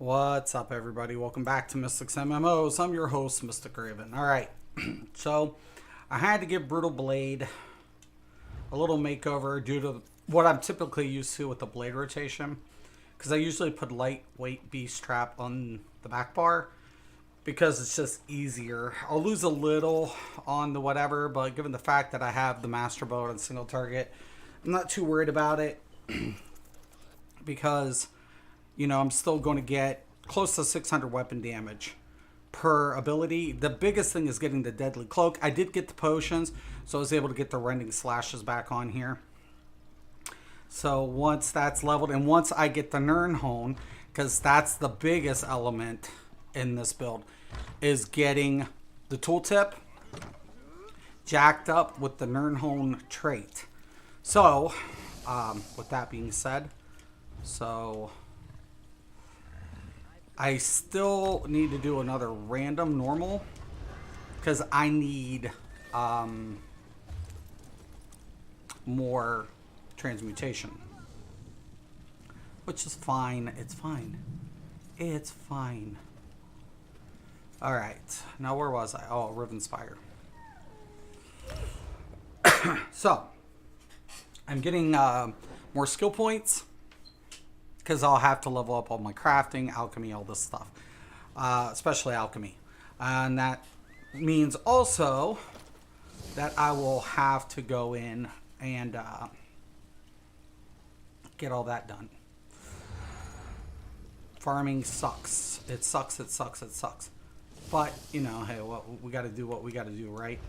What's up, everybody? Welcome back to Mystics MMOs. I'm your host, Mystic Raven. Alright, so I had to give Brutal Blade a little makeover due to what I'm typically used to with the blade rotation. Because I usually put lightweight beast trap on the back bar because it's just easier. I'll lose a little on the whatever, but given the fact that I have the master bow and single target, I'm not too worried about it because, you know, I'm still going to get close to 600 weapon damage per ability. The biggest thing is getting the deadly cloak. I did get the potions, so I was able to get the rending slashes back on here. So once that's leveled, and once I get the Nirnhone, because that's the biggest element in this build, is getting the tooltip jacked up with the Nirnhone trait. So, with that being said, I still need to do another random normal because I need more transmutation, which is fine. It's fine. It's fine. All right. Now where was I? Oh, Rivenspire. So I'm getting more skill points because I'll have to level up all my crafting, alchemy, all this stuff, especially alchemy. And that means also that I will have to go in and get all that done. Farming sucks. It sucks, it sucks, it sucks. But, you know, hey, well, we got to do what we got to do, right?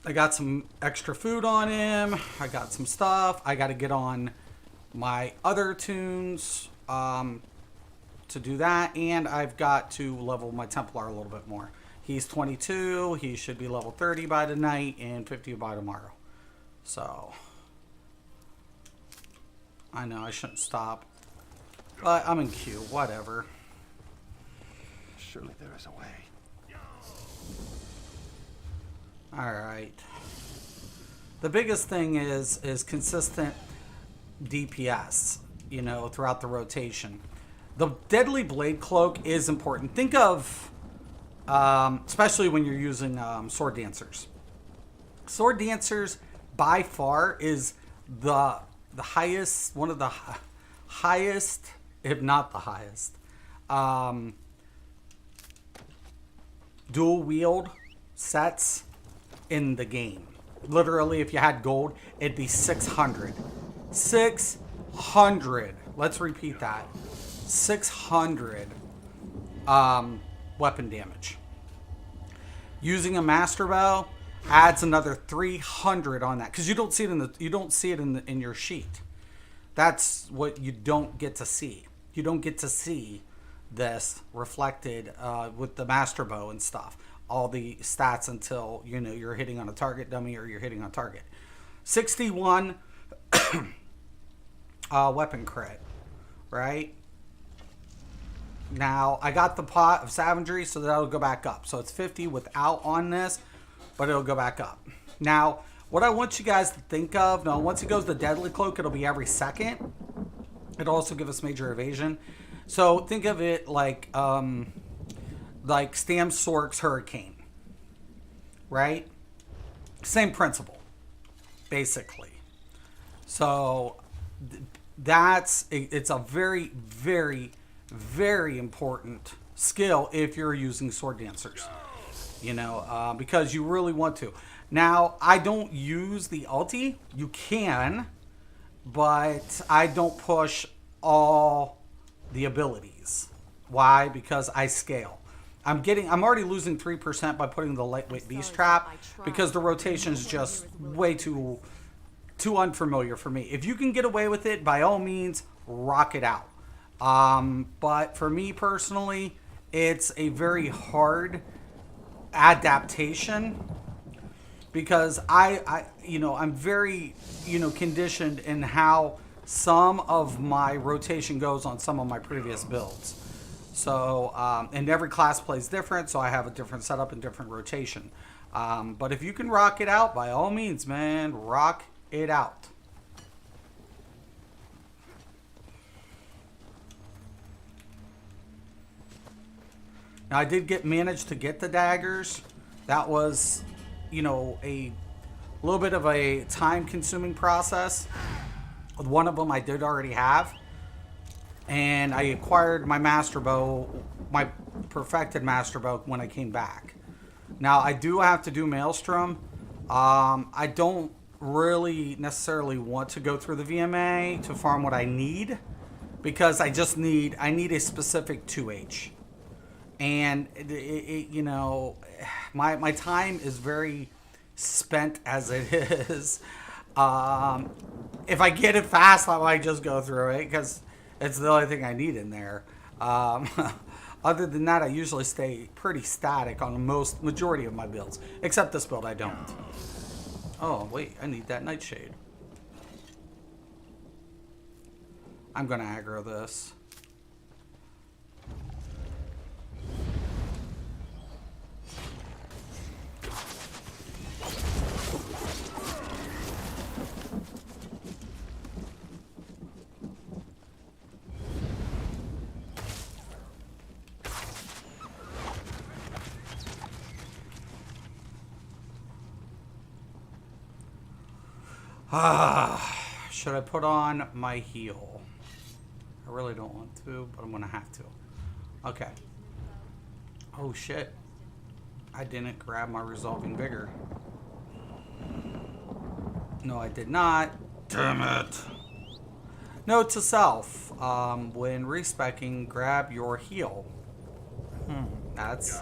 I got some extra food on him. I got some stuff. I got to get on my other tunes to do that, and I've got to level my Templar a little bit more. He's 22, he should be level 30 by tonight and 50 by tomorrow. So I know I shouldn't stop, but I'm in queue, whatever. Surely there is a way. Alright. The biggest thing is consistent DPS, you know, throughout the rotation. The Deadly Blade Cloak is important. Think of, especially when you're using Sword Dancers. Sword Dancers, by far, is the highest, one of the highest, if not the highest, dual wield sets in the game. Literally, if you had gold, it'd be 600. 600. Let's repeat that. 600 weapon damage. Using a master bow adds another 300 on that because you don't see it in your sheet. That's what you don't get to see. You don't get to see this reflected with the master bow and stuff. All the stats until, you know, you're hitting on a target dummy or you're hitting on target. 61 weapon crit, right? Now, I got the pot of savagery, so that'll go back up. So it's 50 without on this, but it'll go back up. Now, what I want you guys to think of, now once it goes to Deadly Cloak, it'll be every second. It'll also give us major evasion. So think of it like Stam Sork's Hurricane, right? Same principle, basically. So it's a very, very, very important skill if you're using Sword Dancers, you know, because you really want to. Now, I don't use the ulti. You can, but I don't push all the abilities. Why? Because I scale. I'm already losing 3% by putting the lightweight beast trap because the rotation is just way too unfamiliar for me. If you can get away with it, by all means, rock it out. But for me personally, it's a very hard adaptation because I'm very, conditioned in how some of my rotation goes on some of my previous builds. So, and every class plays different, so I have a different setup and different rotation. But if you can rock it out, by all means, man, rock it out. Now I did manage to get the daggers. That was, you know, a little bit of a time-consuming process. One of them I did already have, and I acquired my master bow, my perfected master bow, when I came back. Now I do have to do Maelstrom. I don't really necessarily want to go through the VMA to farm what I need, because I need a specific 2H, and you know, my time is very spent as it is. If I get it fast, I might just go through it because it's the only thing I need in there. Other than that, I usually stay pretty static on the majority of my builds, except this build I don't. Oh wait, I need that nightshade. I'm gonna aggro this. Should I put on my heal? I really don't want to, but I'm gonna have to. Okay. Oh shit. I didn't grab my resolving vigor. No, I did not. Damn it. Note to self. When respecking, grab your heal. That's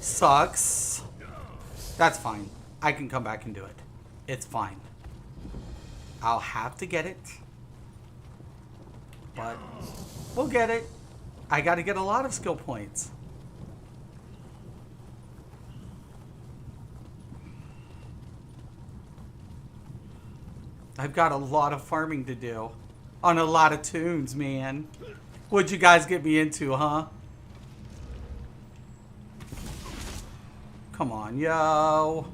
sucks. That's fine. I can come back and do it. It's fine. I'll have to get it. But we'll get it. I got to get a lot of skill points. I've got a lot of farming to do on a lot of tunes, man. What'd you guys get me into, huh? Come on, yo.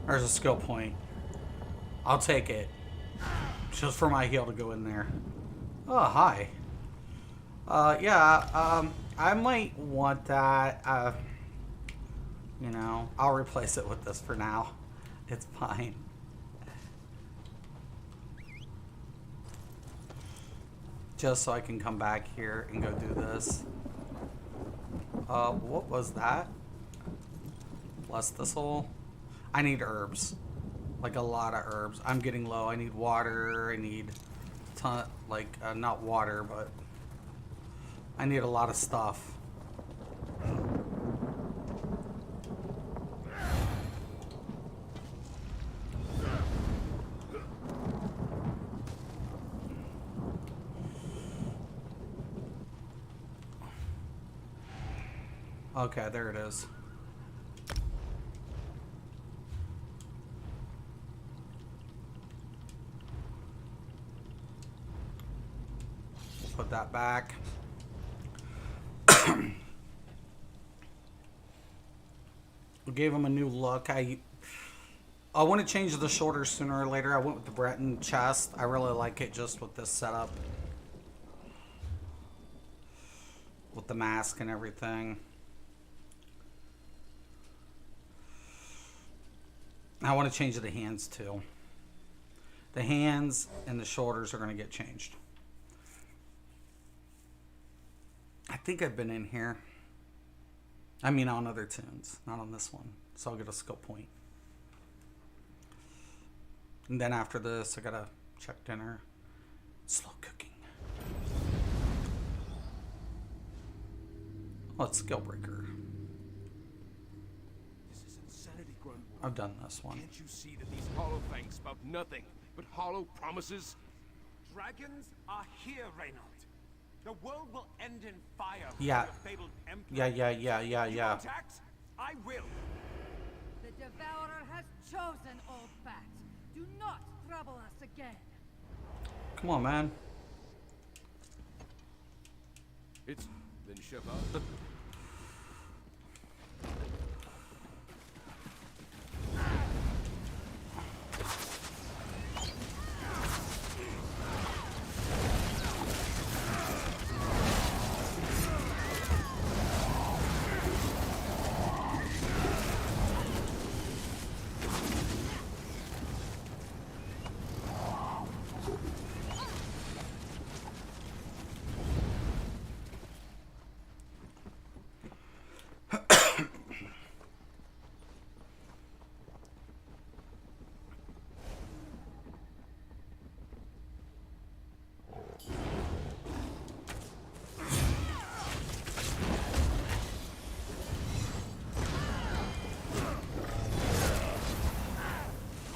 There's a skill point. I'll take it. Just for my heal to go in there. Oh, hi. Yeah, I might want that. You know, I'll replace it with this for now. It's fine. Just so I can come back here and go do this. What was that? Bless thistle. I need herbs. Like a lot of herbs. I'm getting low. I need water. I need ton, like not water, but I need a lot of stuff. Okay, there it is. Put that back. We gave him a new look. I want to change the shoulders sooner or later. I went with the Breton chest. I really like it just with this setup. With the mask and everything. I want to change the hands too. The hands and the shoulders are going to get changed. I think I've been in here. I mean on other tunes, not on this one. So I'll get a skill point. And then after this, I gotta check dinner. Slow cooking. Oh, it's skill breaker. This is insanity, Grunt. I've done this one. Can't you see that these hollow things spout nothing but hollow promises? Dragons are here, Reynard. The world will end in fire. Yeah. The fabled emperor. Yeah. You attack? I will. The Devourer has chosen, old bat. Do not trouble us again. Come on, man. It's been Shabbat.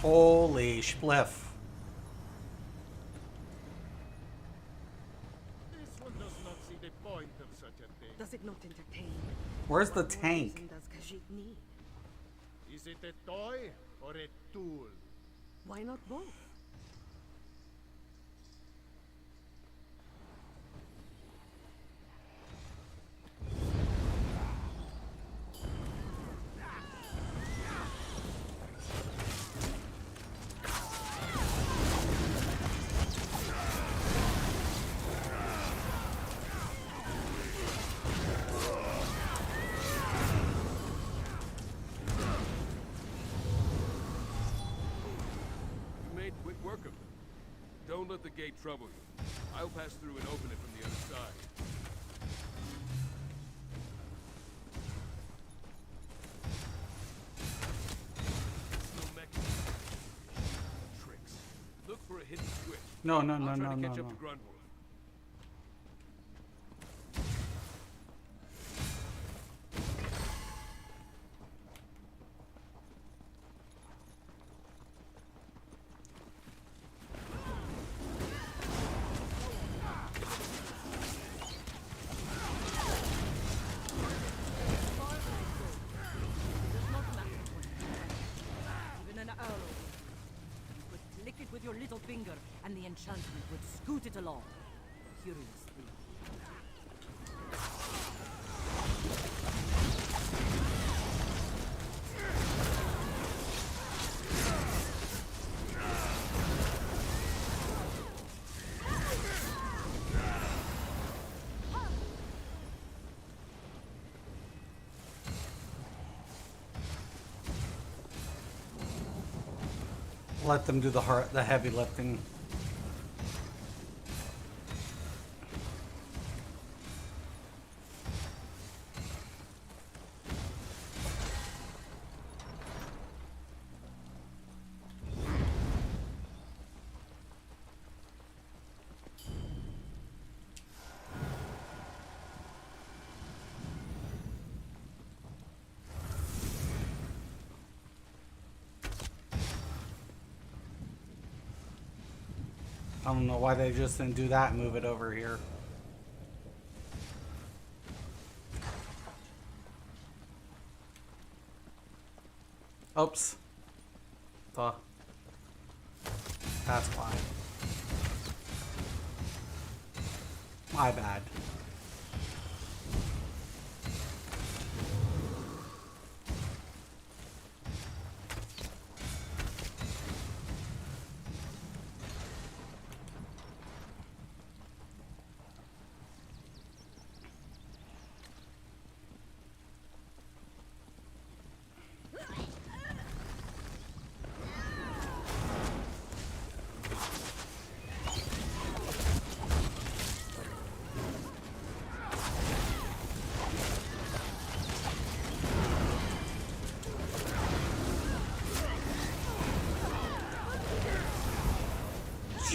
Holy spliff. This one does not see the point of such a thing. Does it not entertain? Where's the What more tank? reason does Khajiit need? Is it a toy or a tool? Why not both? You made quick work of them. Don't let the gate trouble you. I'll pass through and open it from the other side. No mechanism. Tricks. Look for a hidden switch. No, no, I'll no, try no, to no, catch up no. to Grundwolf. Does not matter what you do. Even an owl. You could flick it with your little finger, and the enchantment would scoot it along. Curiously. Let them do the heavy lifting. I don't know why they just didn't do that and move it over here. Oops. Duh. That's why. My bad.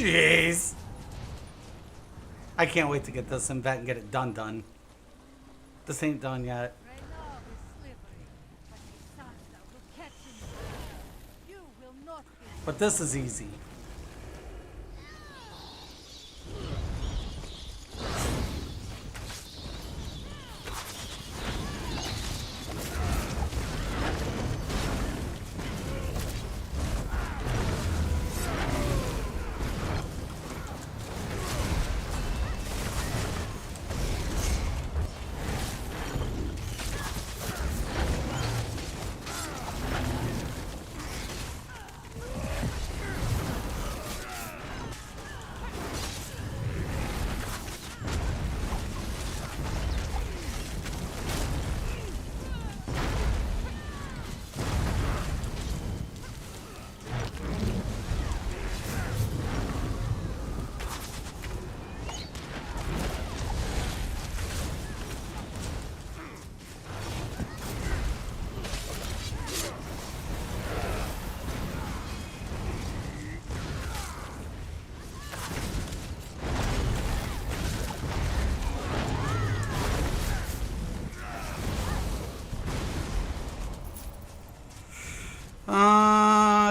Jeez. I can't wait to get this in vet and get it done. This ain't done yet. Reynard is slippery, but Sansa will catch him. You will not be. But this is easy.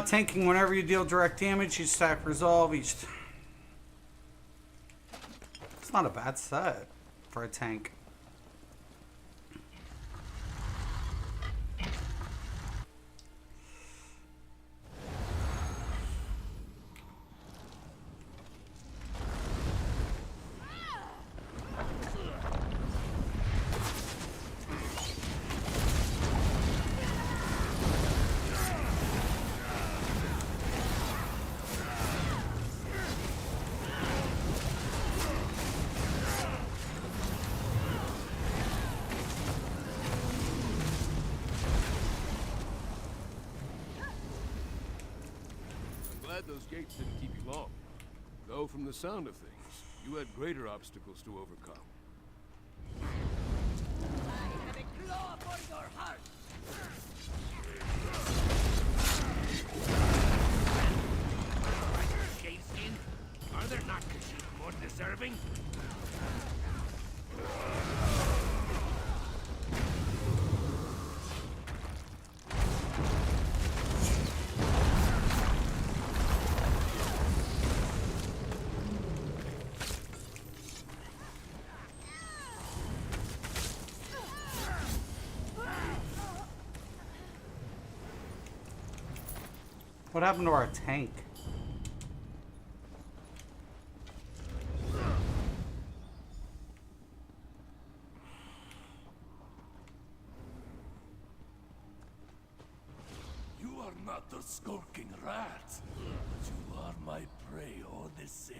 tanking. Whenever you deal direct damage, you stack resolve each. It's not a bad set for a tank. Glad those gates didn't keep you long. Though from the sound of things, you had greater obstacles to overcome. I have a claw for your heart! Shaveskin? Are there not Khajiit more deserving? What happened to our tank? You are not a skulking rat, but you are my prey all the same.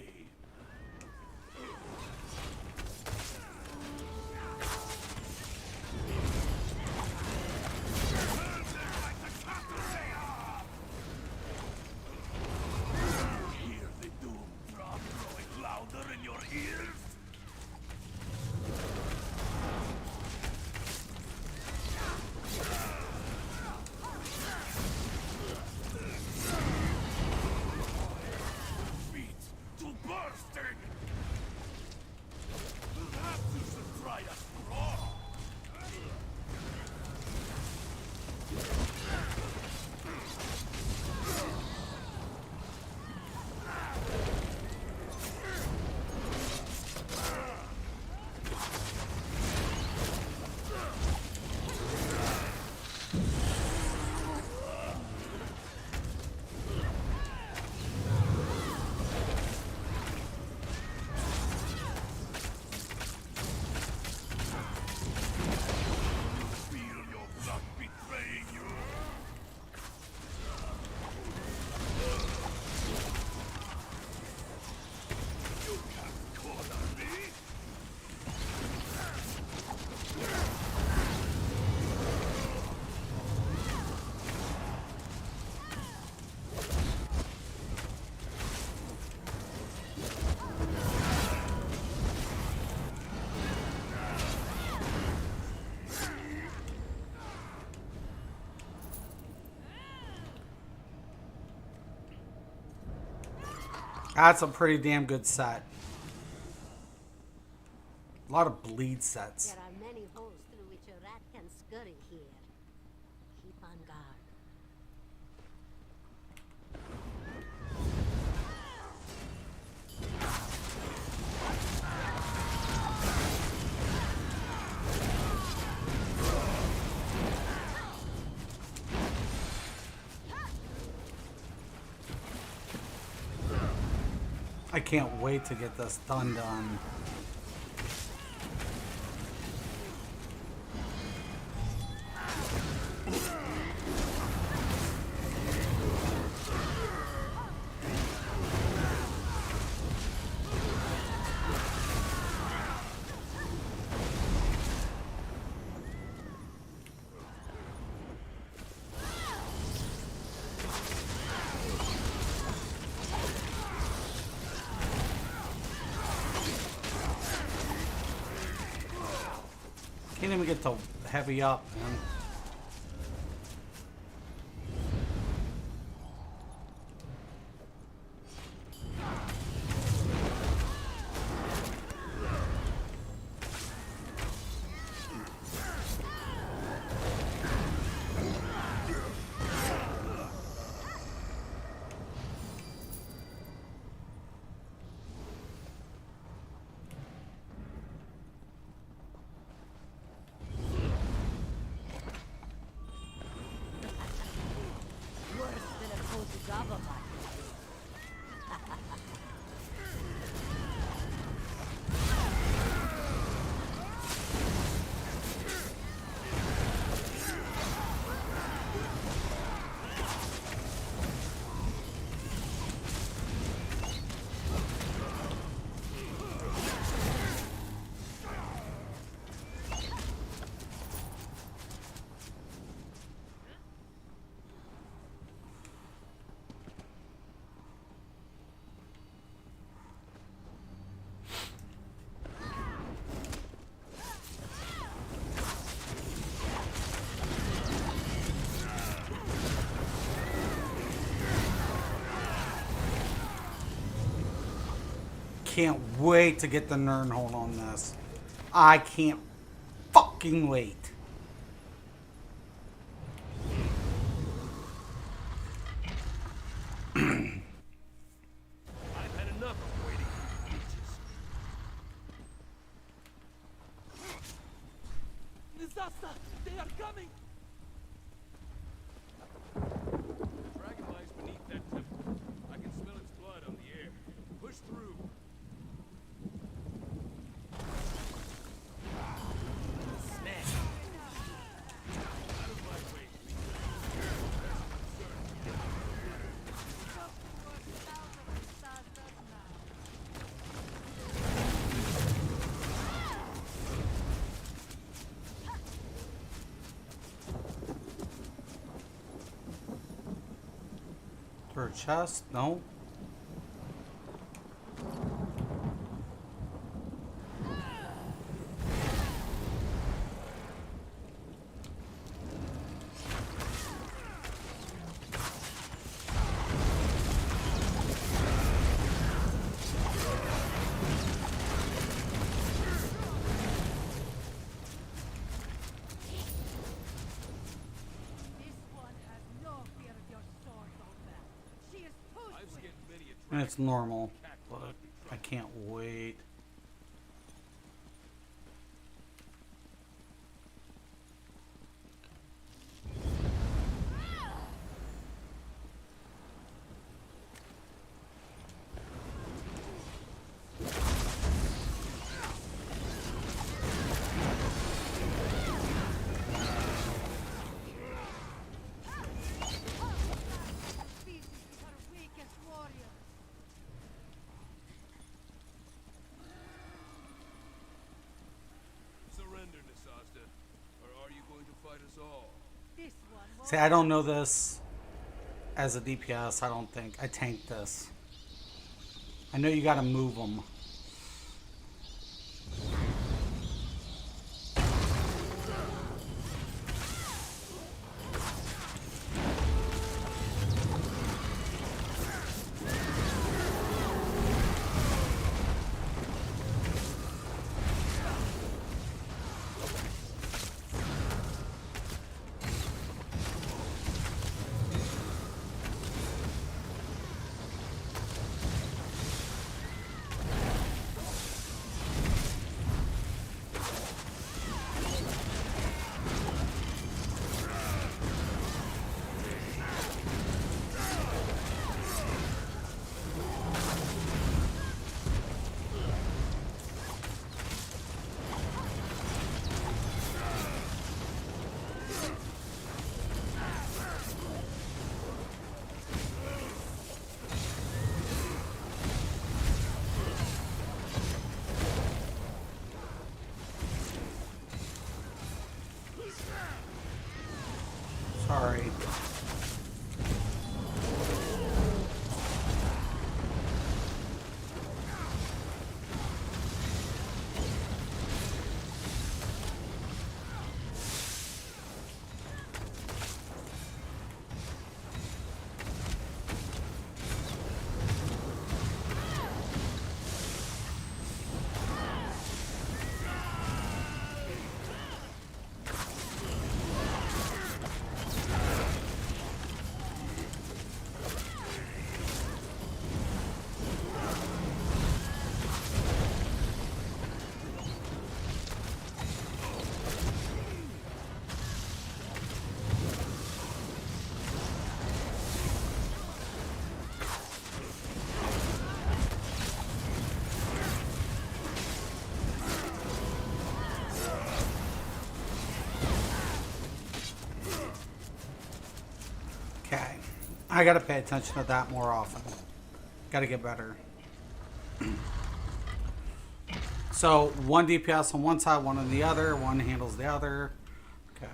Hear the doom drum growing louder in your ears? Beat to bursting! Perhaps you should try a straw. Feel your blood betraying you. You can't corner me. That's a pretty damn good set. A lot of bleed sets. There are many holes through which a rat can scurry here. Keep on guard. I can't wait to get this done. Can't even get to heavy up, man. can't wait to get the Nernhold on this. I can't fucking wait. I've had enough of waiting for leeches. Disaster! They are coming! The dragon lies beneath that temple. I can smell its blood on the air. Push through. Out of my way, For a chest? No. This one has no fear of your sword, old man. She is too I've swift. skinned many a And dragon. it's normal. But I can't wait. Species with her weakest warrior. Surrender, Nasasta, or are you going to fight us all? This one won't. See, I don't know this as a DPS, I don't think. I tank this. I know you gotta move them. Sorry. Okay. I gotta pay attention to that more often. Gotta get better. So, one DPS on one side, one on the other, one handles the other. Okay.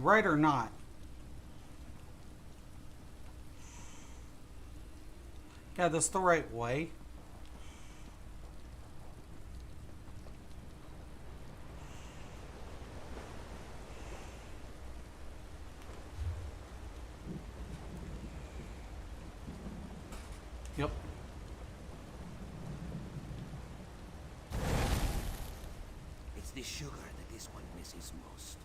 right or not? Yeah, that's the right way. Yep. It's the sugar that this one misses most.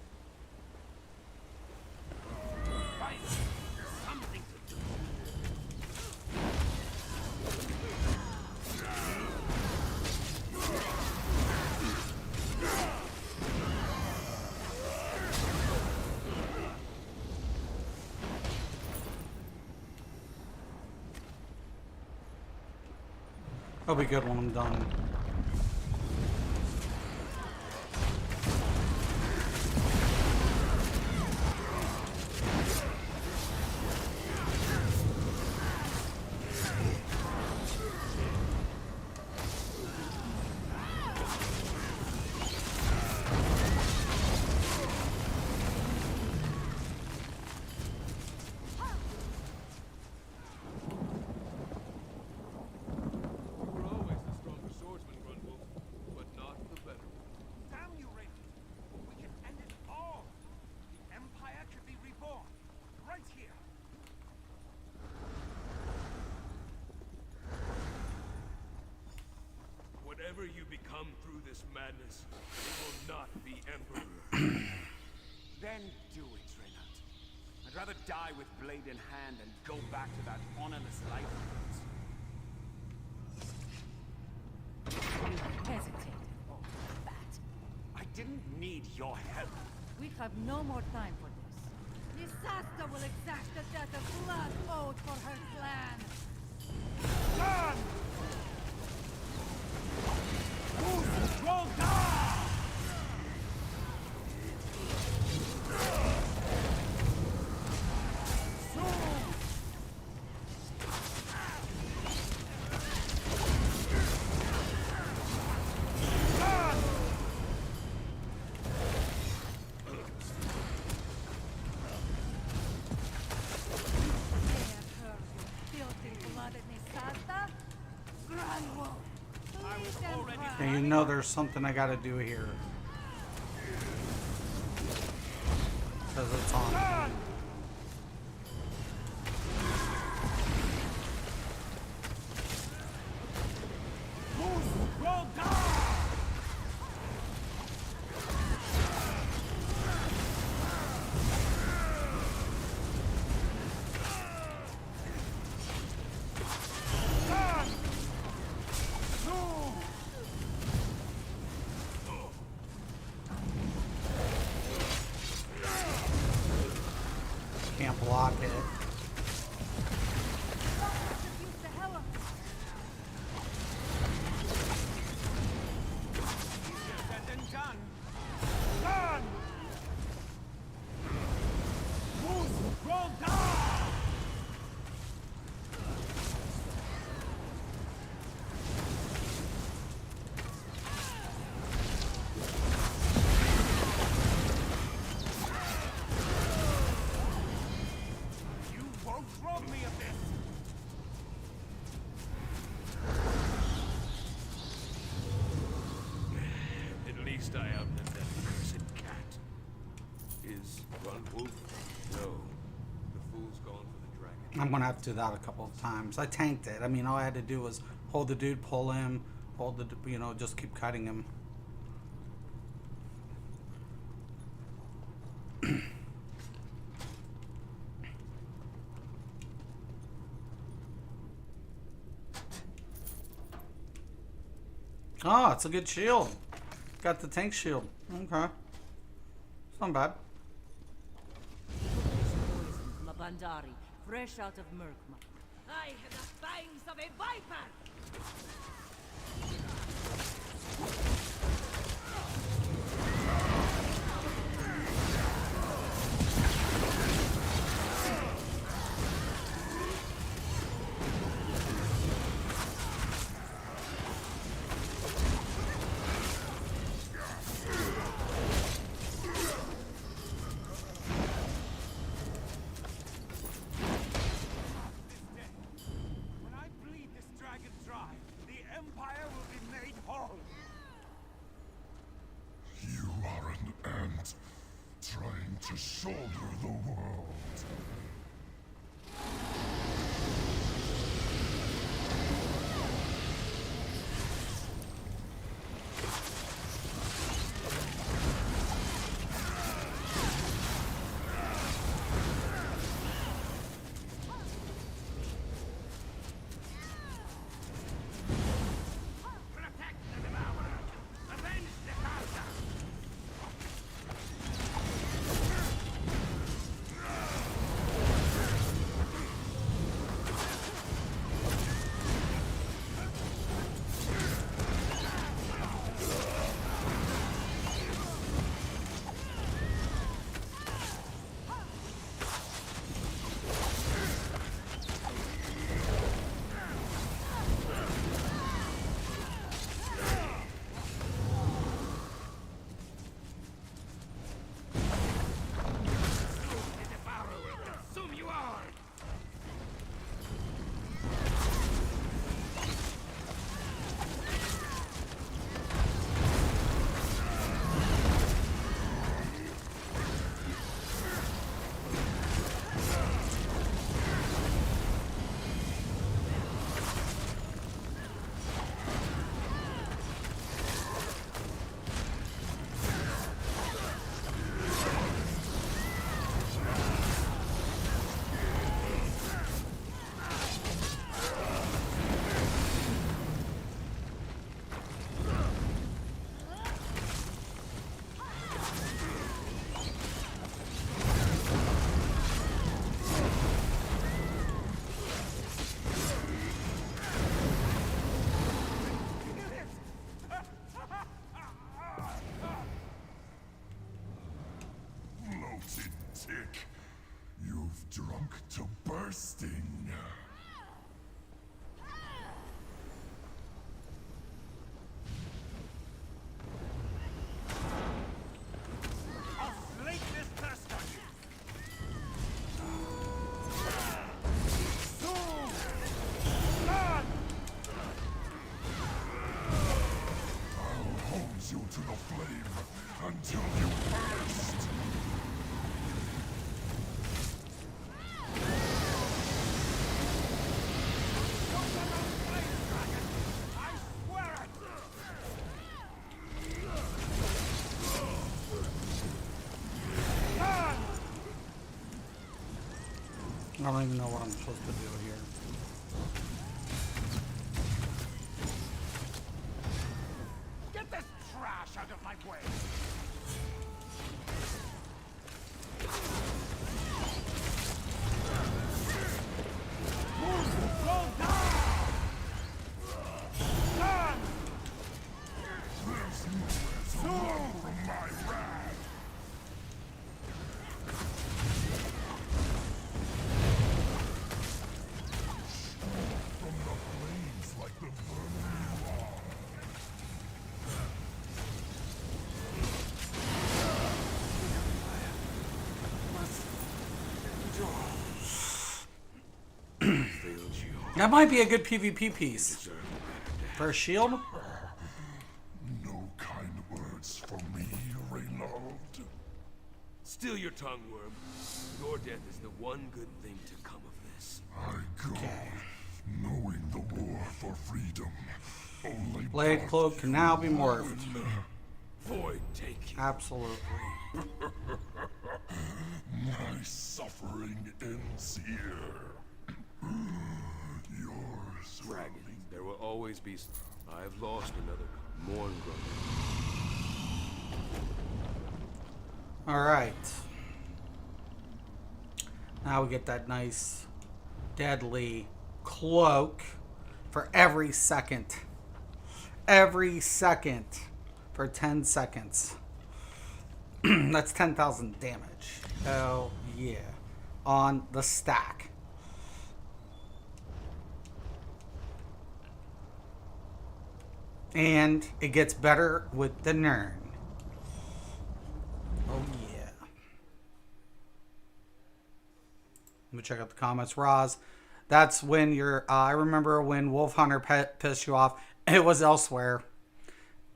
Right. Something to do. That'll be good when I'm done. You were always the stronger swordsman, Grunwolf, but not the better. Damn you, Raven! We can end it all! The Empire could be reborn! Right here! Whatever you become through this madness, it will not be Emperor. Then do it, Reynard. I'd rather die with blade in hand than go back to that honorless life of yours. You hesitated, old bat. I didn't need your help. We have no more time for this. Yasasta will exact the death of blood owed for her clan. Run! Who's rolled down? And you know there's something I gotta do here. Because it's on. Roll down! Can't block it. Use the hell of Said and done. Run! Moose, roll down! You won't rob me of this! At least I outlived that cursed cat. Is Grunwolf? No. The fool's gone for the dragon. I'm gonna have to do that a couple of times. I tanked it. I mean, all I had to do was hold the dude, pull him, hold the, you know, just keep cutting him. Oh, it's a good shield. Got the tank shield. Okay. It's not bad. Poison from a Bandari, fresh out of Murkma. I have the fangs of a viper! to shoulder the world. Protect the devourer! Avenge the Carter! The devourer will consume you all! Bloated tick. You've drunk to bursting. I'll slake this thirst on you! I'll hose you to the flame until you burst. I swear it! I don't even know what I'm supposed to do here. Get this trash out of my way! There's nowhere to run from my wrath. From the flames like the vermin you are. That might be a good PvP piece. For a shield? No kind words for me, Reynald. Still your tongue, worm. Your death is the one good thing to come of this. I go, knowing the war for freedom only Blade brought Cloak can now be morphed. Void take you. Absolutely. My suffering ends here. Yours will Dragon. be. There will always be. I've lost another. Mourn, brother. Alright. Now we get that nice, deadly cloak for every second. Every second for 10 seconds. That's 10,000 damage. Hell yeah. On the stack. And it gets better with the Nern. Oh yeah. Let me check out the comments. Roz, that's when you're... I remember when Wolf Hunter pissed you off. It was elsewhere.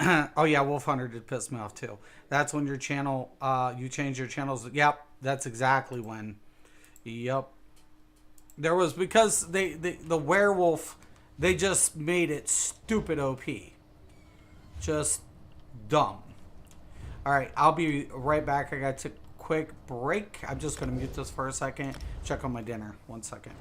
Oh yeah, Wolf Hunter did piss me off too. That's when your channel, you change your channels. Yep, that's exactly when. Yep. There was, because the werewolf, they just made it stupid OP. Just dumb. All right, I'll be right back. I got to take a quick break. I'm just going to mute this for a second. Check on my dinner. 1 second.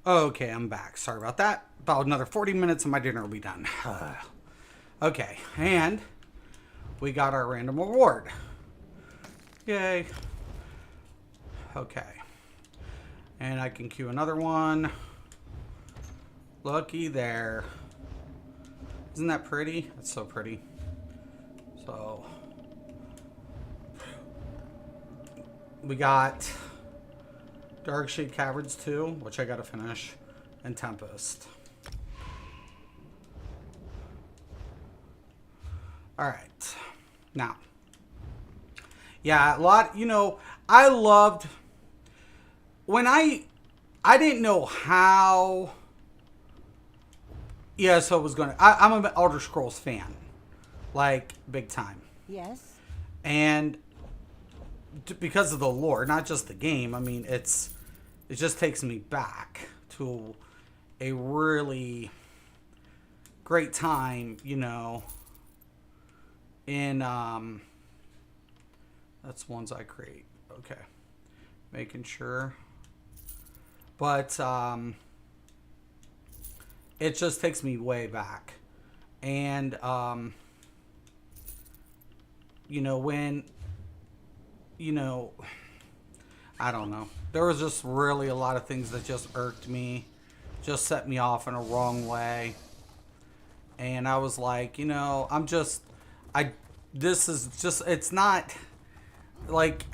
Okay, I'm back. Sorry about that. About another 40 minutes and my dinner will be done. Okay, and we got our random reward. Yay. Okay. And I can queue another one. Looky there. Isn't that pretty? That's so pretty. So, we got Darkshade Caverns 2, which I gotta finish, and Tempest. Alright. Now. Yeah, a lot, you know, I loved when I didn't know how ESO was gonna, I'm an Elder Scrolls fan. Like, big time. Yes? And because of the lore, not just the game, I mean, it just takes me back to a really great time, you know, in, that's ones I create. Okay. Making sure. But, it just takes me way back. And, you know, when, you know, I don't know. There was just really a lot of things that just irked me, just set me off in a wrong way. And I was like, you know, this is just, it's not like,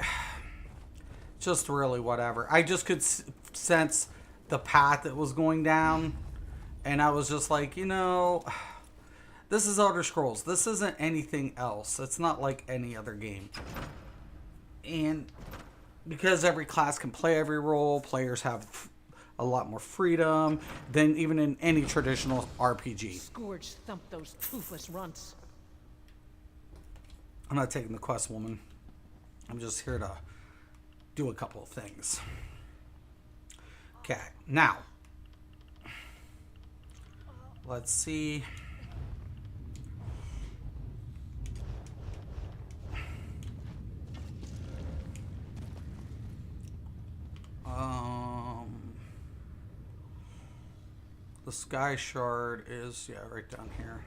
just really whatever. I just could sense the path it was going down. And I was just like, you know, this is Elder Scrolls. This isn't anything else. It's not like any other game. And because every class can play every role, players have a lot more freedom than even in any traditional RPG. Scourge thump those toothless runts. I'm not taking the quest, woman. I'm just here to do a couple of things. Okay, now let's see. The Sky Shard is, yeah, right down here.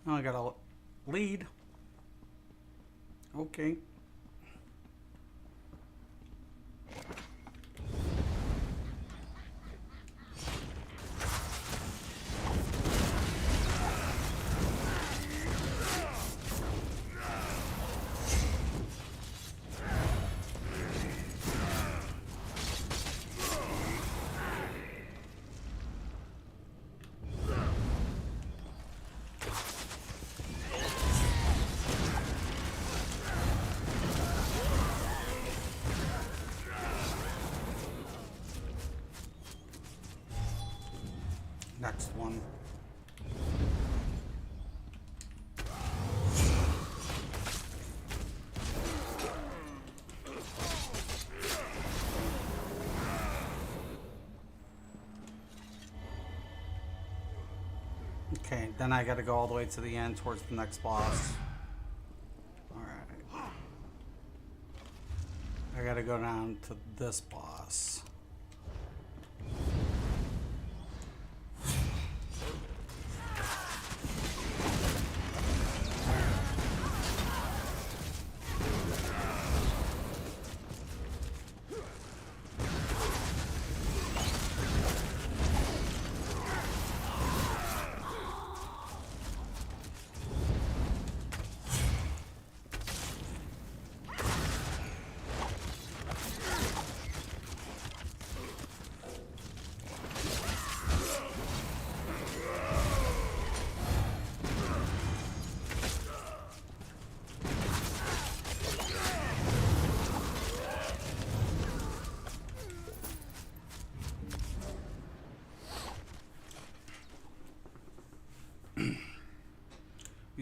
Oh, I got a lead. Okay. Next one. Okay, then I gotta go all the way to the end towards the next boss. Alright. I gotta go down to this boss.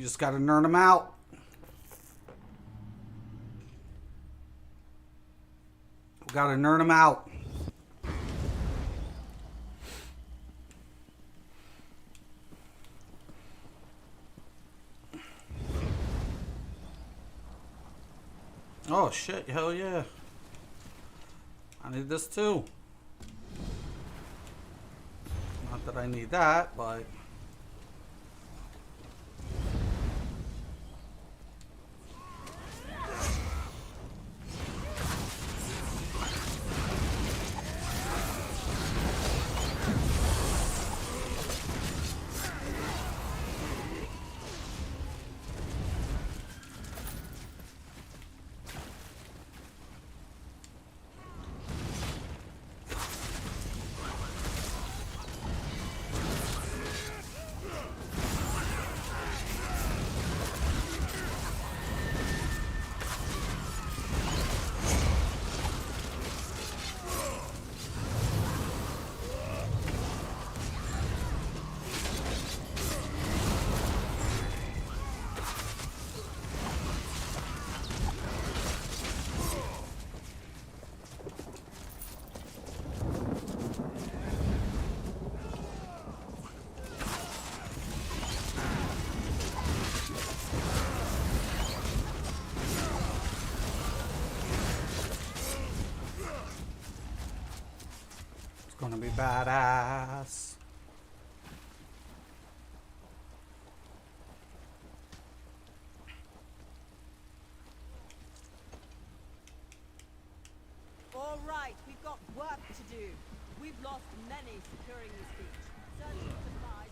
You just gotta nerd them out. Gotta nerd them out. Oh shit, hell yeah. I need this too. Not that I need that, but... Gonna be badass. All right, we've got work to do. We've lost many securing this beach. Searching supplies.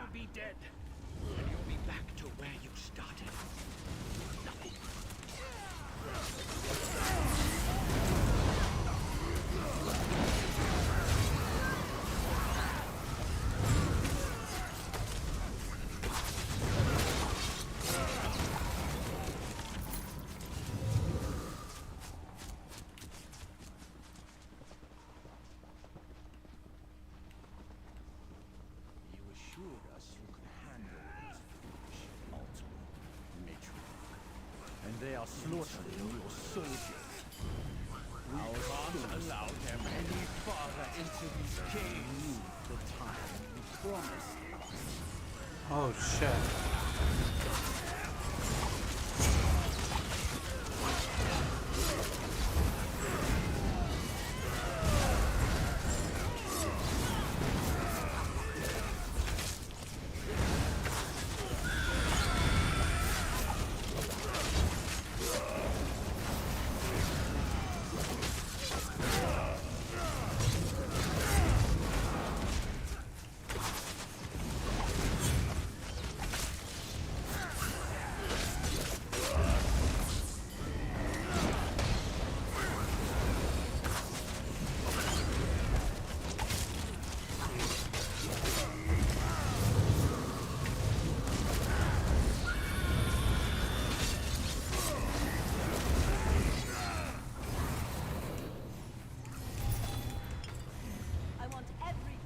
I'll be dead. And you'll be back to where you started. Nothing. You assured us you could handle these foolish multiple matriarchs. And they are slaughtering your soldiers. We can't allow them any farther into these caves. The time you promised us. Oh shit.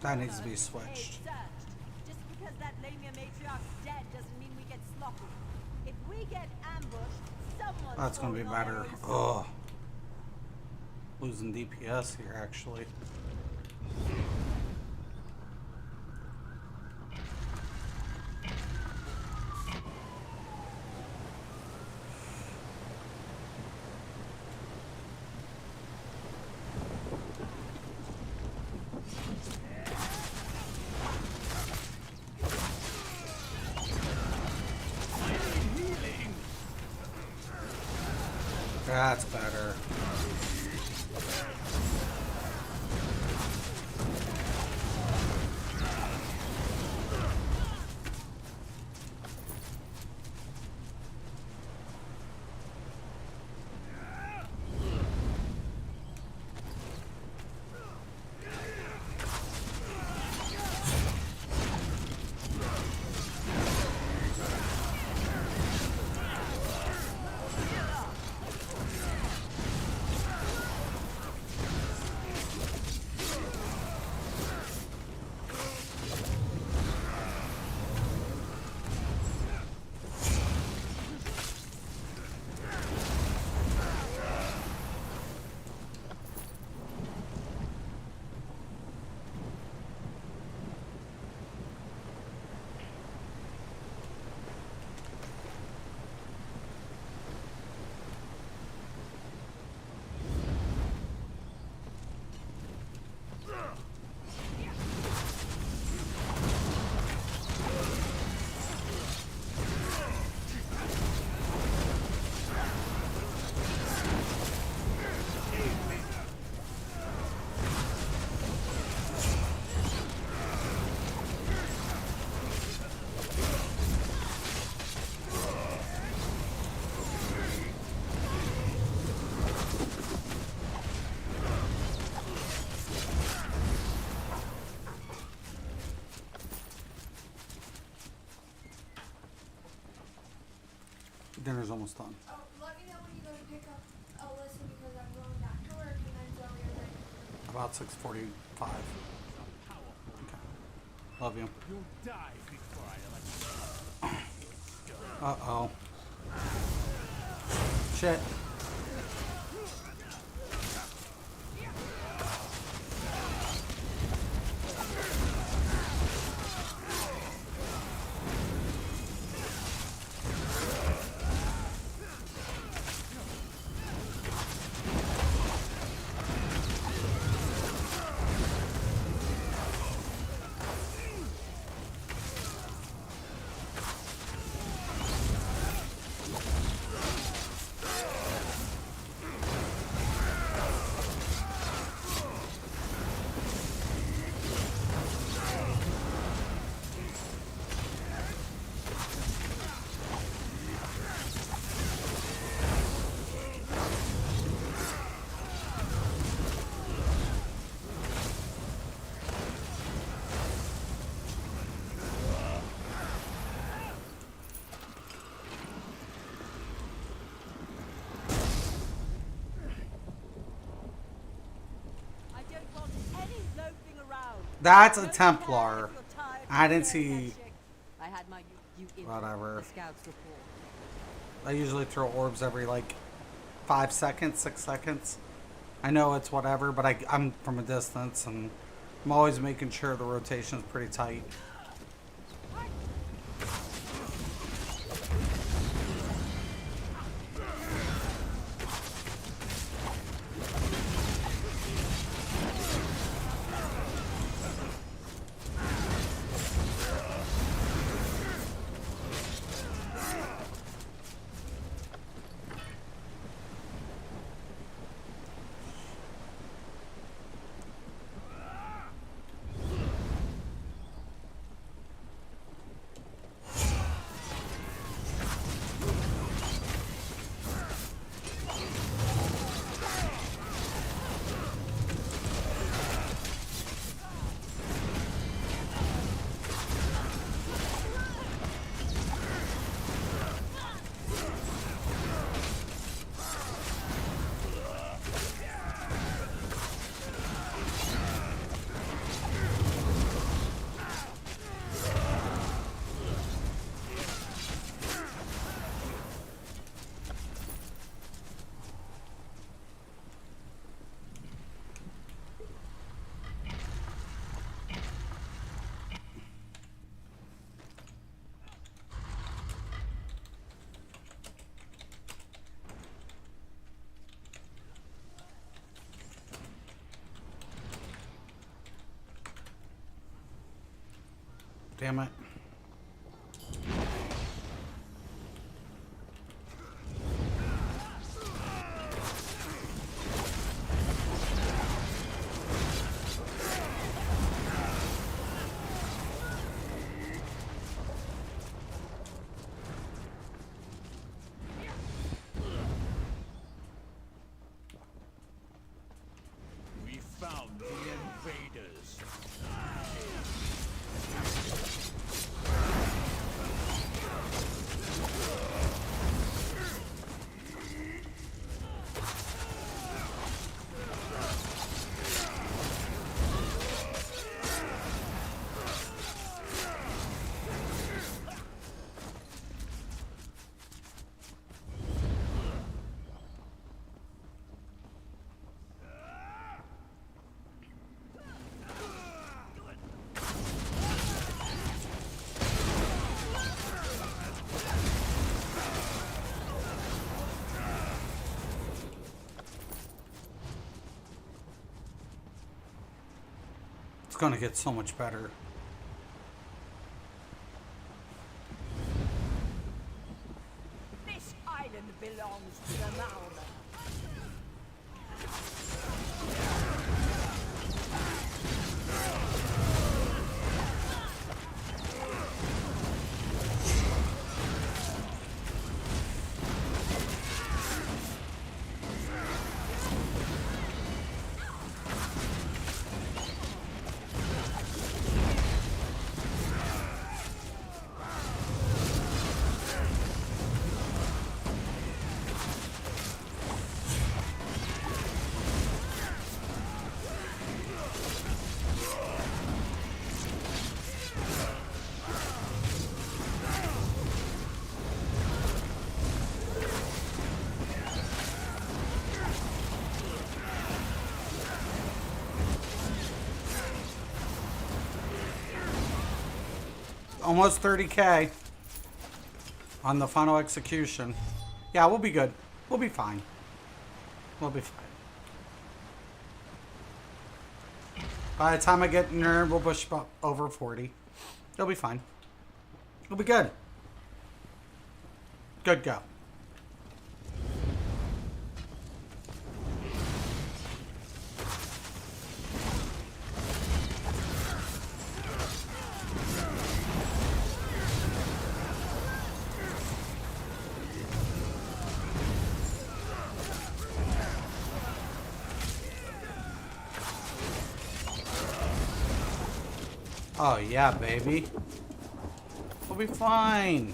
That needs to be switched. Just because that Lamia matriarch's dead doesn't mean we get sloppy. If we get ambushed, someone's That's gonna be falling on better. their own Ugh. Losing DPS here, actually. That's better. Dinner's almost done. Oh, let me know when you go to pick up Alyssa because I'm going back to work and then Zoe are ready. About 6:45. Okay. Love you. You'll die before I let you. Uh-oh. Shit. I don't want any loafing around. That's a Don't Templar. care if you're tired I of didn't staring at see. shit. I had my you in Whatever. the scouts report. I usually throw orbs every like 5 seconds, 6 seconds. I know it's whatever, but I'm from a distance and I'm always making sure the rotation is pretty tight. Damn it. It's gonna get so much better. This island belongs to the Mauler. Almost 30k on the final execution. Yeah, we'll be good. We'll be fine. We'll be fine. By the time I get in there, we'll push about over 40. It'll be fine. It'll be good. Good go. Oh yeah, baby. We'll be fine.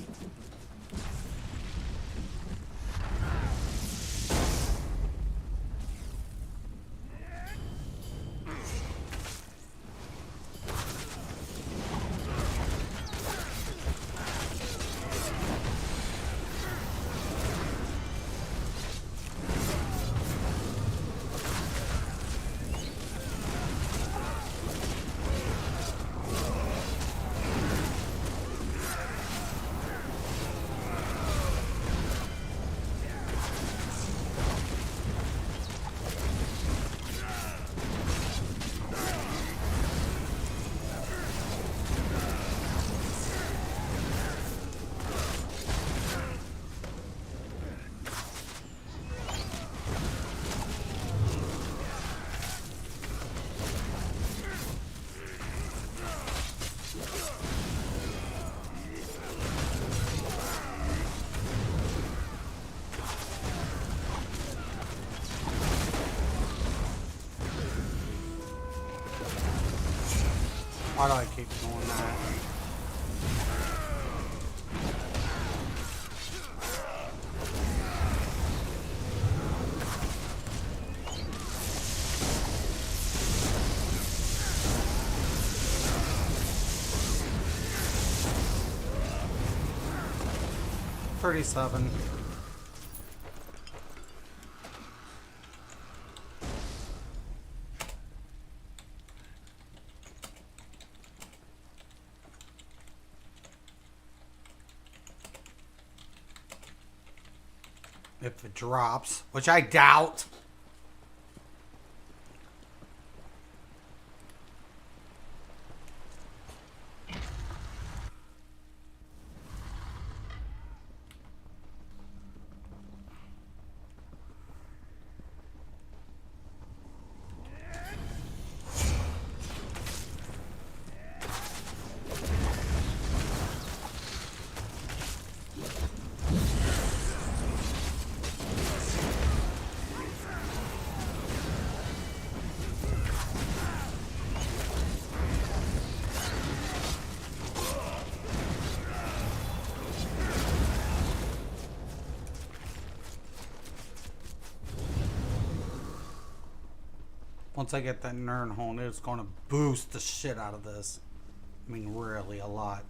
Why do I keep doing that? $37. If it drops, which I doubt. Once I get that Nern home, it's going to boost the shit out of this. I mean, really, a lot.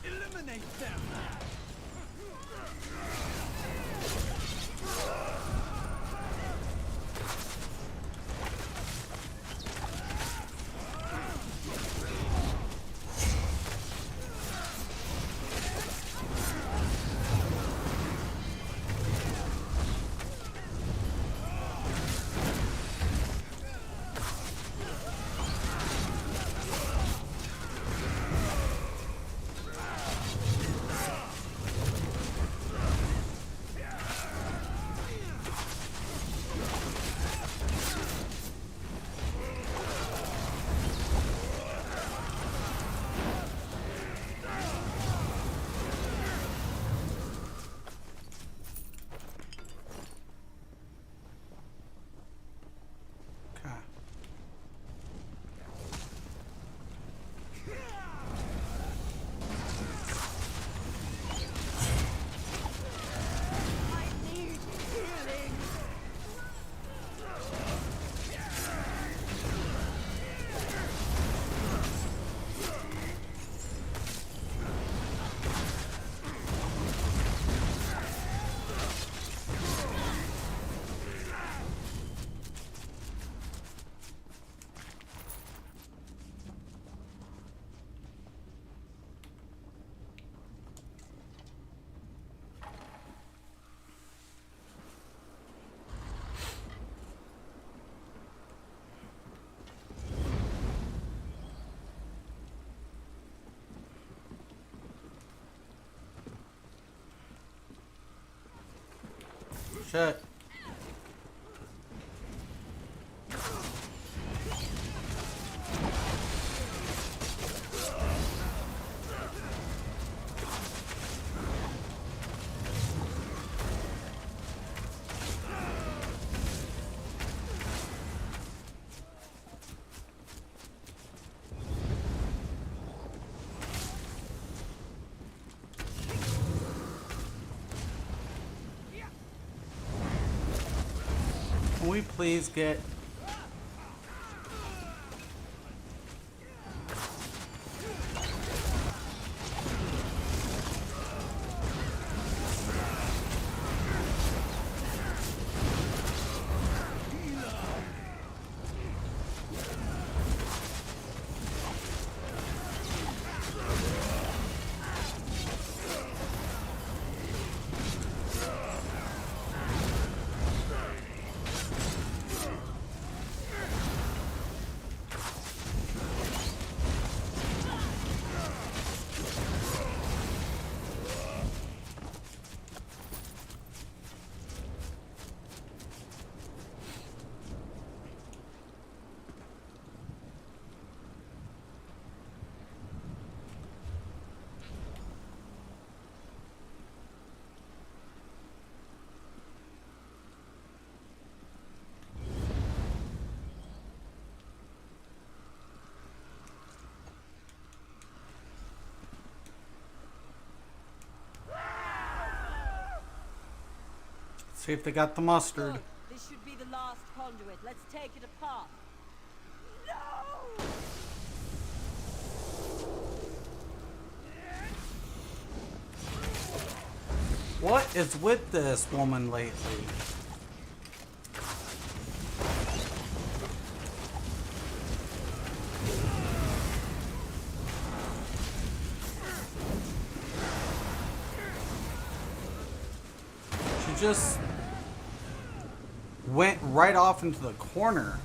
Eliminate them! Shit. Can we please get... See if they got the mustard. Good. This should be the last conduit. Let's take it apart. No! What is with this woman lately? She just went right off into the corner.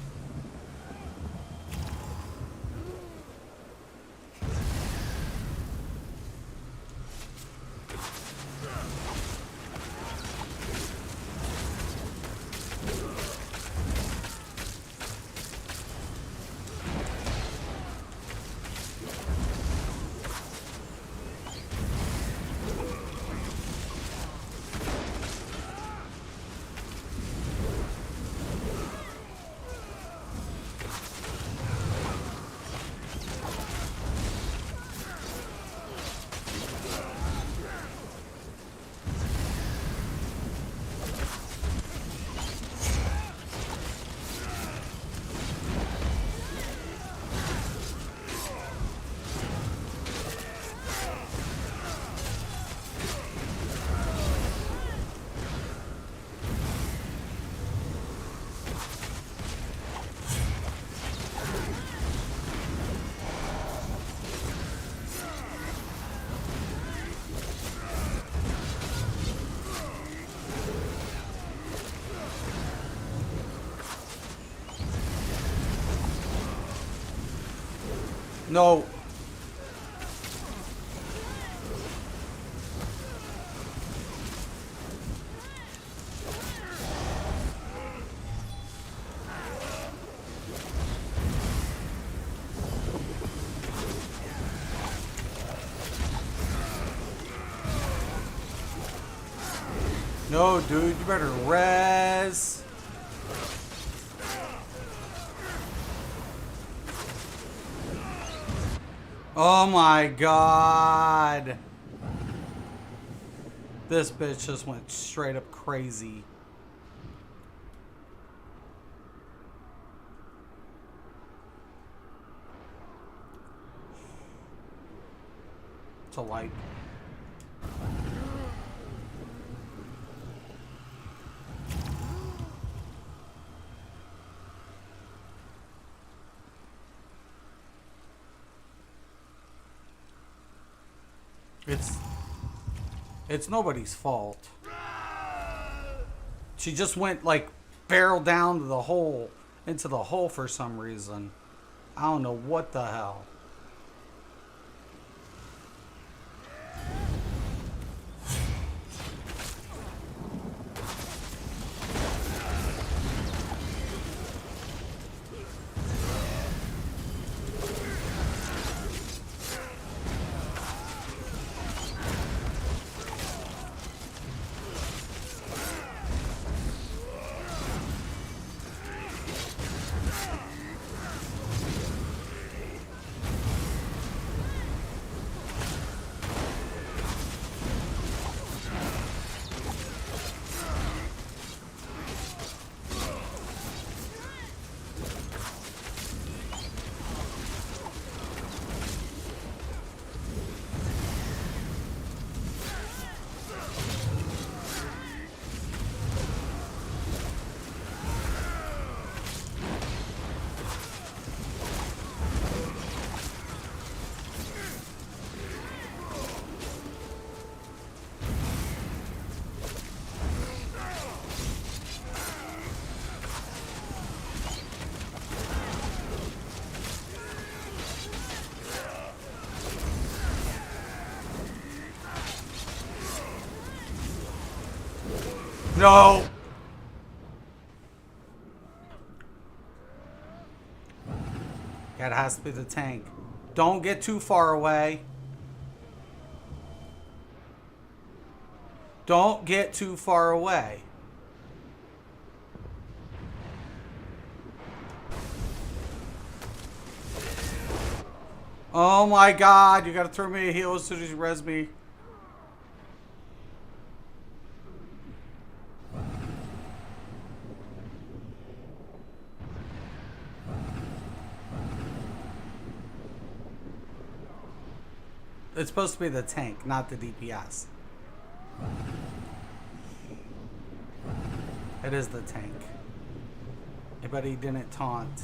No. No, dude, you better res. Oh my god. This bitch just went straight up crazy. It's a light. It's nobody's fault. She just went like barrel down to the hole, into the hole for some reason. I don't know what the hell. No. That has to be the tank. Don't get too far away. Don't get too far away. Oh my god, you gotta throw me a heal as soon as you res me. It's supposed to be the tank, not the DPS. It is the tank. But he didn't taunt.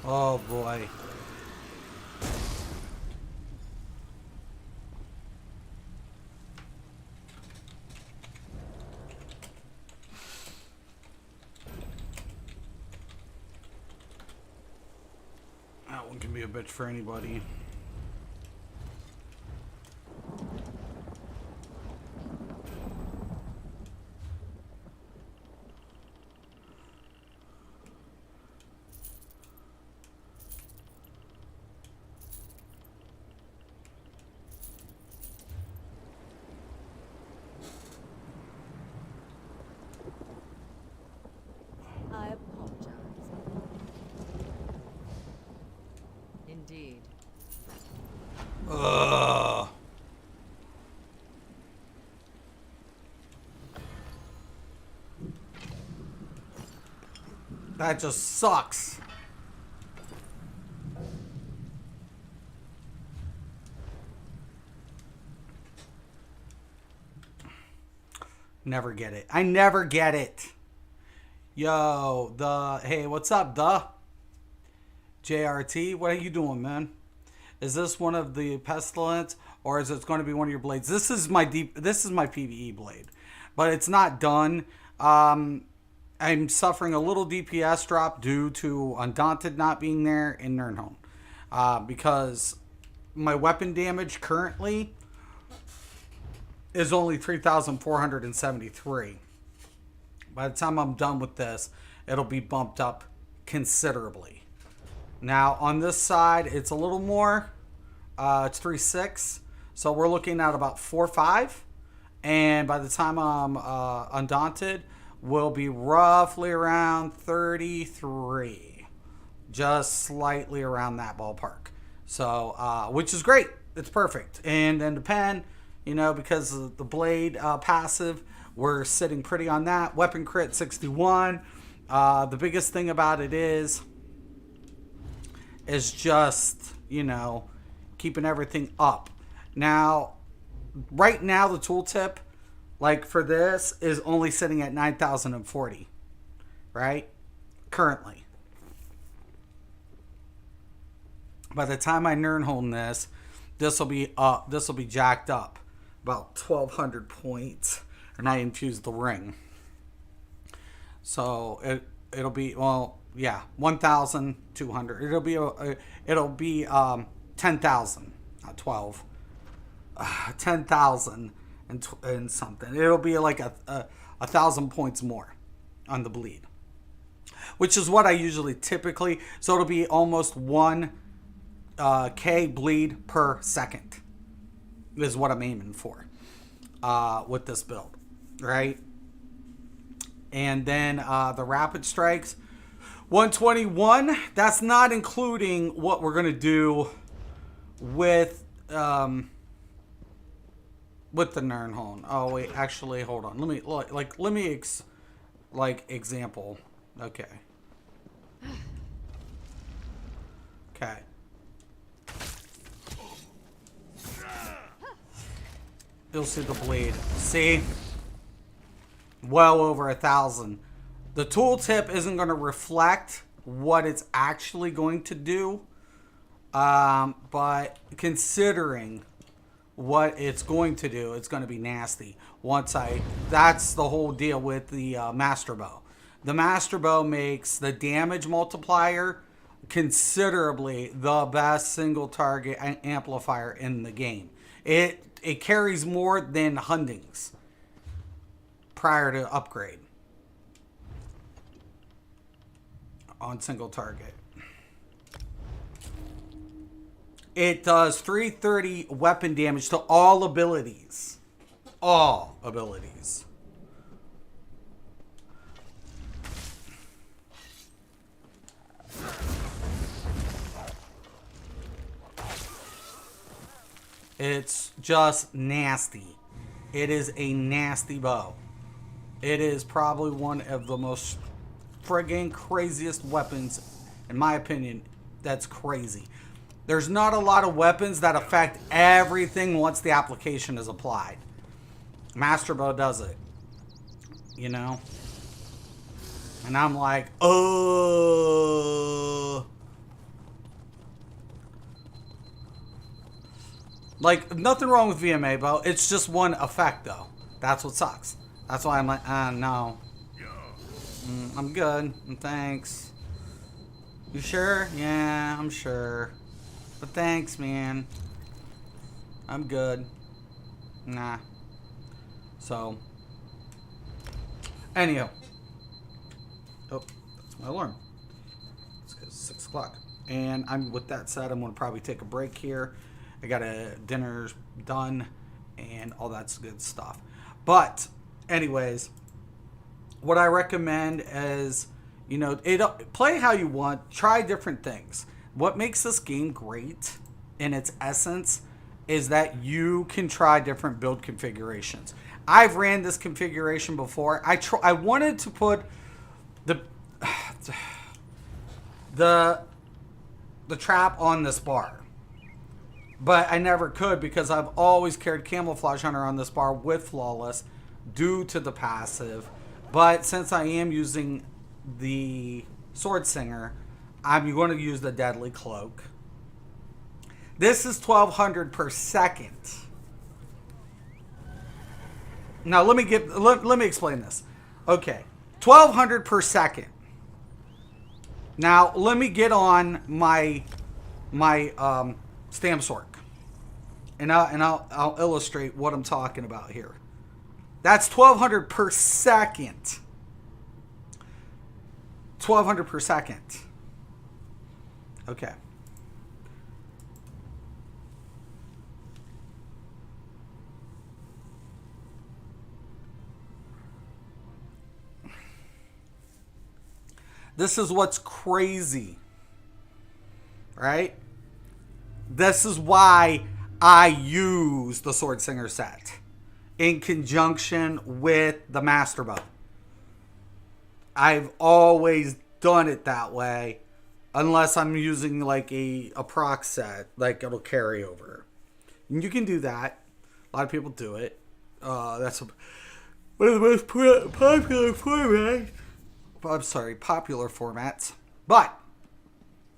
Oh boy. That one can be a bitch for anybody. I apologize. Indeed. Ugh. That just sucks. Never get it. I never get it. Yo, hey, what's up, JRT? What are you doing, man? Is this one of the pestilence, or is it going to be one of your blades? This is my PvE blade, but it's not done. I'm suffering a little DPS drop due to Undaunted not being there in Nirnholm, because my weapon damage currently is only 3,473. By the time I'm done with this, it'll be bumped up considerably. Now, on this side, it's a little more. It's 3.6. So we're looking at about 4.5. And by the time I'm Undaunted, we'll be roughly around 33. Just slightly around that ballpark. So, which is great. It's perfect. And then the pen, you know, because of the blade passive, we're sitting pretty on that. Weapon crit 61. The biggest thing about it is just, you know, keeping everything up. Now, right now, the tooltip, like for this, is only sitting at 9,040, right? Currently. By the time I Nirnholm this will be up. This will be jacked up about 1,200 points, and I infused the ring. So it'll be, well, yeah, 1,200. It'll be 10,000, not 12. 10,000 and something. It'll be like a 1,000 points more on the bleed, which is what I usually typically. So it'll be almost 1K bleed per second is what I'm aiming for with this build, right? And then the rapid strikes, 121. That's not including what we're gonna do with the Nernholm. Oh wait, actually, hold on. Let me example. Okay. Okay. You'll see the bleed. See? Well over 1,000. The tooltip isn't going to reflect what it's actually going to do. But considering what it's going to do, it's going to be nasty. That's the whole deal with the Master Bow. The Master Bow makes the damage multiplier considerably the best single target amplifier in the game. It carries more than Hunding's prior to upgrade on single target. It does 330 weapon damage to all abilities. All abilities. It's just nasty. It is a nasty bow. It is probably one of the most friggin' craziest weapons, in my opinion. That's crazy. There's not a lot of weapons that affect everything once the application is applied. Master Bow does it. You know? And I'm like, oh. Like, nothing wrong with VMA bow. It's just one effect, though. That's what sucks. That's why I'm like, no. I'm good. Thanks. You sure? Yeah, I'm sure. But thanks, man. I'm good. Nah. So. Anyhow. Oh, that's my alarm. It's 6 o'clock. And with that said, I'm going to probably take a break here. I got dinner's done and all that's good stuff. But anyways, what I recommend is, play how you want, try different things. What makes this game great in its essence is that you can try different build configurations. I've ran this configuration before. I wanted to put the trap on this bar. But I never could because I've always carried Camouflage Hunter on this bar with Flawless due to the passive. But since I am using the Sword Singer, I'm going to use the Deadly Cloak. This is 1200 per second. Now let me explain this. Okay, 1200 per second. Now let me get on my Stamsork. And I'll illustrate what I'm talking about here. That's 1200 per second. 1200 per second. Okay. This is what's crazy. Right? This is why I use the Sword Singer set in conjunction with the Master Bow. I've always done it that way, unless I'm using like a proc set, like it'll carry over. And you can do that. A lot of people do it. That's one of the most popular formats. I'm sorry, popular formats. But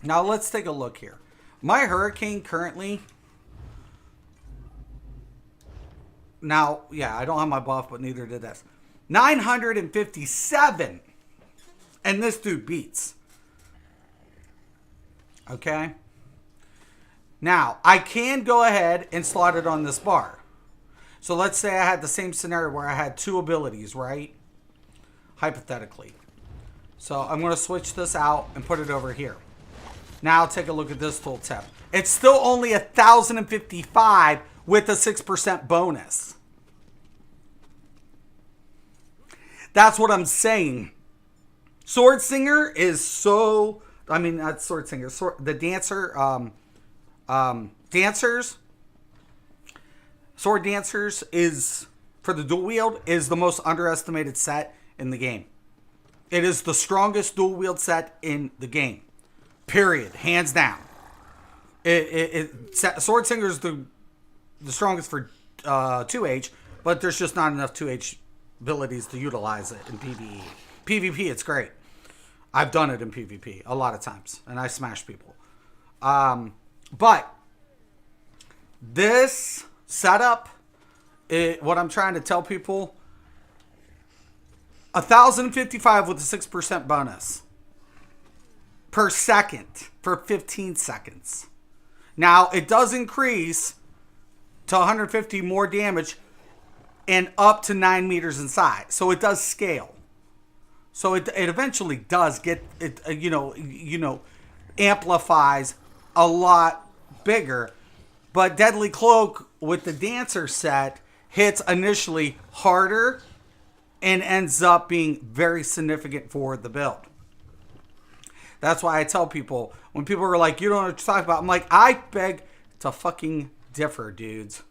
now let's take a look here. My Hurricane currently. Now, yeah, I don't have my buff, but neither did this. 957. And this dude beats. Okay? Now, I can go ahead and slot it on this bar. So let's say I had the same scenario where I had two abilities, right? Hypothetically. So I'm going to switch this out and put it over here. Now take a look at this tooltip. It's still only 1,055 with a 6% bonus. That's what I'm saying. Sword Singer is so... I mean, not Sword Singer. The Dancer... Dancers... Sword Dancers is... For the dual wield, is the most underestimated set in the game. It is the strongest dual wield set in the game. Period. Hands down. Sword Singer is the strongest for 2H, but there's just not enough 2H abilities to utilize it in PvE. PvP, it's great. I've done it in PvP a lot of times, and I smash people. But this setup, what I'm trying to tell people, 1,055 with a 6% bonus per second for 15 seconds. Now, it does increase to 150 more damage and up to 9 meters inside. So it does scale. So it eventually does get, it amplifies a lot bigger. But Deadly Cloak with the Dancer set hits initially harder and ends up being very significant for the build. That's why I tell people, when people are like, you don't know what to talk about, I'm like, I beg to fucking differ, dudes.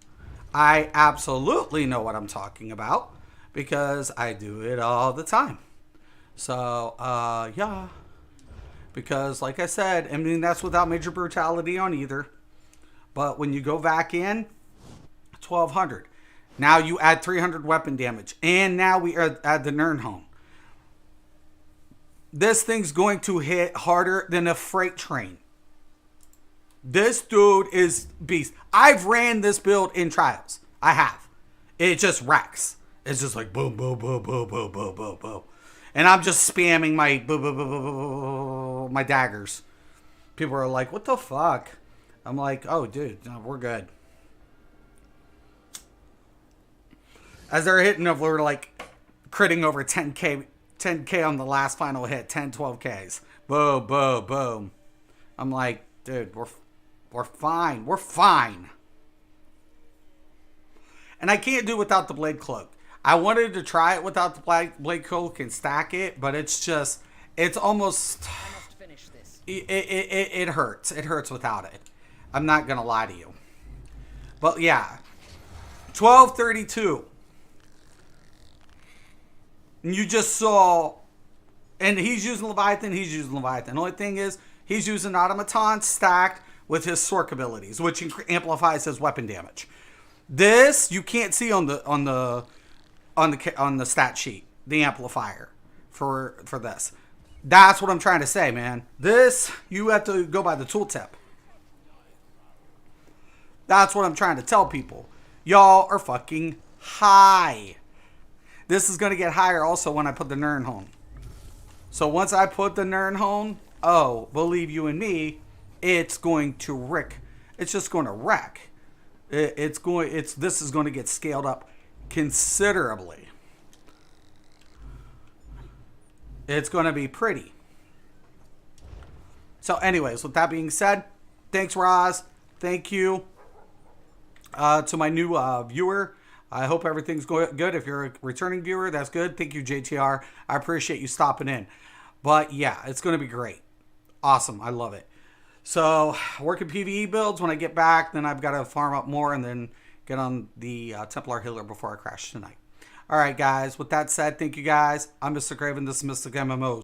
I absolutely know what I'm talking about because I do it all the time. So, yeah. Because, like I said, I mean, that's without major brutality on either. But when you go back in, 1,200. Now you add 300 weapon damage. And now we add the Nirnhone. This thing's going to hit harder than a freight train. This dude is beast. I've ran this build in trials. I have. It just wrecks. It's just like boom, boom, boom, boom, boom, boom, boom, boom. And I'm just spamming my my daggers. People are like, what the fuck? I'm like, oh, dude, no, we're good. As they're hitting, we're like critting over 10k on the last final hit, 10, 12Ks. Boom, boom, boom. I'm like, dude, we're fine. We're fine. And I can't do without the Blade Cloak. I wanted to try it without the Blade Cloak and stack it, but it's just, it's almost, I must finish this. it hurts. It hurts without it. I'm not going to lie to you. But yeah, 1232. And you just saw, and he's using Leviathan, The only thing is, he's using Automaton stacked with his Sork abilities, which amplifies his weapon damage. This you can't see on the stat sheet, the amplifier for this. That's what I'm trying to say, man. This, you have to go by the tooltip. That's what I'm trying to tell people. Y'all are fucking high. This is going to get higher also when I put the Nirnhone. So once I put the Nirnhone, oh, believe you and me, it's going to wreck. It's just going to wreck. This is going to get scaled up considerably. It's going to be pretty. So anyways, with that being said, thanks, Roz. Thank you to my new viewer. I hope everything's good. If you're a returning viewer, that's good. Thank you, JTR. I appreciate you stopping in. But yeah, it's going to be great. Awesome. I love it. So, working PvE builds. When I get back, then I've got to farm up more and then get on the Templar Healer before I crash tonight. All right, guys. With that said, thank you, guys. I'm Mr. Craven. This is Mystic MMOs.